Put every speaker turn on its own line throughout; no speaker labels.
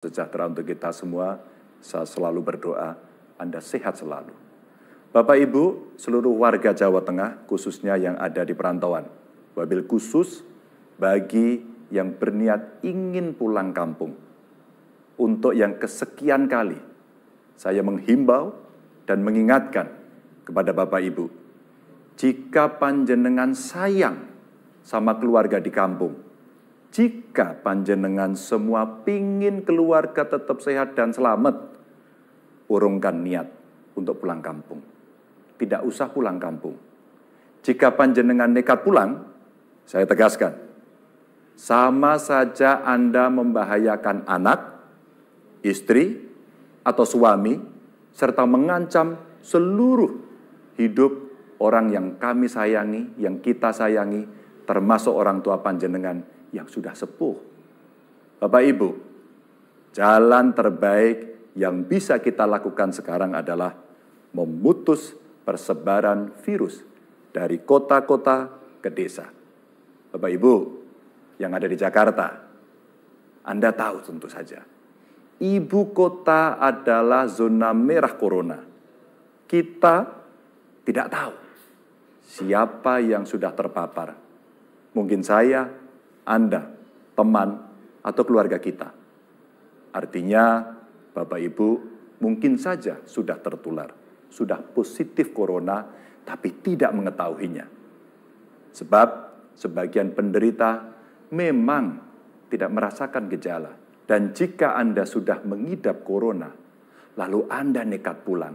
Sejahtera untuk kita semua, saya selalu berdoa Anda sehat selalu. Bapak Ibu, seluruh warga Jawa Tengah, khususnya yang ada di perantauan, wabil khusus bagi yang berniat ingin pulang kampung. Untuk yang kesekian kali, saya menghimbau dan mengingatkan kepada Bapak Ibu, jika panjenengan sayang sama keluarga di kampung, jika panjenengan semua pingin keluarga tetap sehat dan selamat, urungkan niat untuk pulang kampung. Tidak usah pulang kampung. Jika panjenengan nekat pulang, saya tegaskan, sama saja Anda membahayakan anak, istri, atau suami, serta mengancam seluruh hidup orang yang kami sayangi, yang kita sayangi, termasuk orang tua panjenengan yang sudah sepuh. Bapak Ibu, jalan terbaik yang bisa kita lakukan sekarang adalah memutus persebaran virus dari kota-kota ke desa. Bapak Ibu yang ada di Jakarta, Anda tahu tentu saja, ibu kota adalah zona merah corona. Kita tidak tahu siapa yang sudah terpapar. Mungkin saya, Anda, teman, atau keluarga kita. Artinya, Bapak Ibu mungkin saja sudah tertular, sudah positif corona, tapi tidak mengetahuinya. Sebab sebagian penderita memang tidak merasakan gejala. Dan jika Anda sudah mengidap corona, lalu Anda nekat pulang,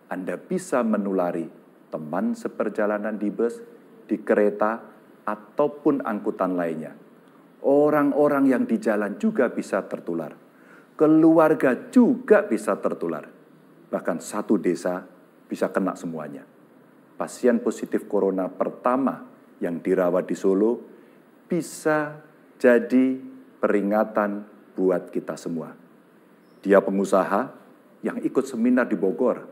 Anda bisa menulari teman seperjalanan di bus, di kereta, ataupun angkutan lainnya. Orang-orang yang di jalan juga bisa tertular. Keluarga juga bisa tertular. Bahkan satu desa bisa kena semuanya. Pasien positif corona pertama yang dirawat di Solo bisa jadi peringatan buat kita semua. Dia pengusaha yang ikut seminar di Bogor,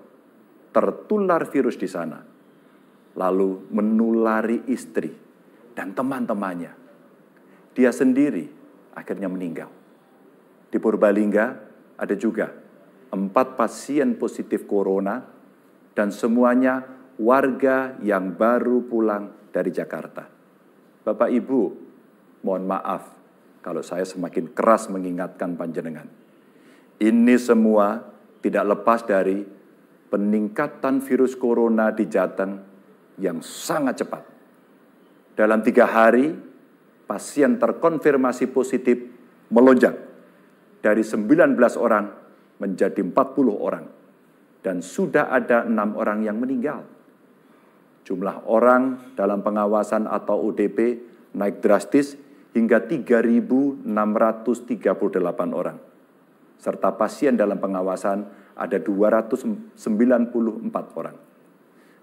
tertular virus di sana, lalu menulari istri dan teman-temannya. Dia sendiri akhirnya meninggal. Di Purbalingga ada juga 4 pasien positif corona dan semuanya warga yang baru pulang dari Jakarta. Bapak Ibu, mohon maaf kalau saya semakin keras mengingatkan panjenengan. Ini semua tidak lepas dari peningkatan virus corona di Jateng yang sangat cepat. Dalam 3 hari, pasien terkonfirmasi positif melonjak dari 19 orang menjadi 40 orang. Dan sudah ada 6 orang yang meninggal. Jumlah orang dalam pengawasan atau ODP naik drastis hingga 3.638 orang. Serta pasien dalam pengawasan ada 294 orang.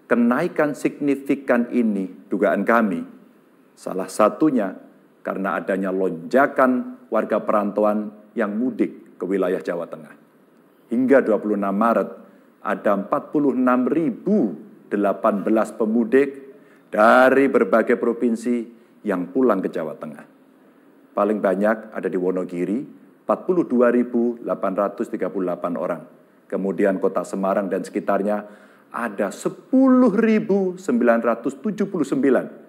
Kenaikan signifikan ini, dugaan kami, salah satunya karena adanya lonjakan warga perantauan yang mudik ke wilayah Jawa Tengah. Hingga 26 Maret, ada 46.018 pemudik dari berbagai provinsi yang pulang ke Jawa Tengah. Paling banyak ada di Wonogiri, 42.838 orang. Kemudian kota Semarang dan sekitarnya ada 10.979.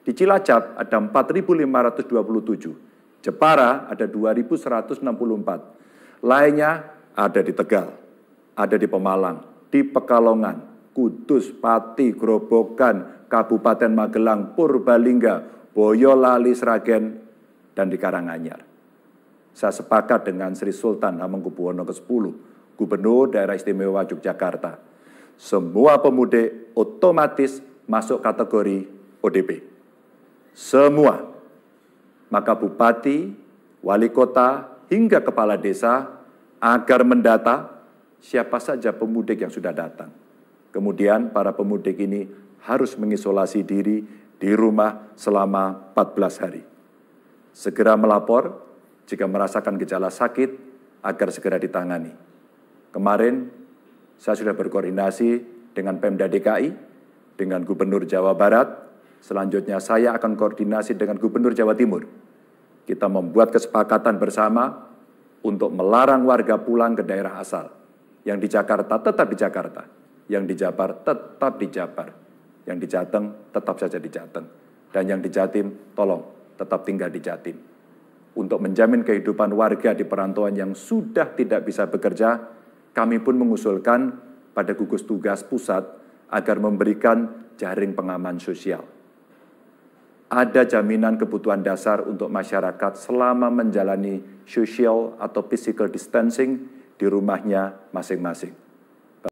Di Cilacap ada 4.527. Jepara ada 2.164. Lainnya ada di Tegal, ada di Pemalang, di Pekalongan, Kudus, Pati, Grobogan, Kabupaten Magelang, Purbalingga, Boyolali, Sragen, dan di Karanganyar. Saya sepakat dengan Sri Sultan Hamengkubuwono ke-10, Gubernur Daerah Istimewa Yogyakarta. Semua pemudik otomatis masuk kategori ODP. Semua. Maka bupati, wali kota, hingga kepala desa agar mendata siapa saja pemudik yang sudah datang. Kemudian para pemudik ini harus mengisolasi diri di rumah selama 14 hari. Segera melapor jika merasakan gejala sakit agar segera ditangani. Kemarin saya sudah berkoordinasi dengan Pemda DKI, dengan Gubernur Jawa Barat. Selanjutnya saya akan koordinasi dengan Gubernur Jawa Timur. Kita membuat kesepakatan bersama untuk melarang warga pulang ke daerah asal. Yang di Jakarta tetap di Jakarta, yang di Jabar tetap di Jabar, yang di Jateng tetap saja di Jateng, dan yang di Jatim tolong tetap tinggal di Jatim. Untuk menjamin kehidupan warga di perantauan yang sudah tidak bisa bekerja, kami pun mengusulkan pada gugus tugas pusat agar memberikan jaring pengaman sosial. Ada jaminan kebutuhan dasar untuk masyarakat selama menjalani social atau physical distancing di rumahnya masing-masing.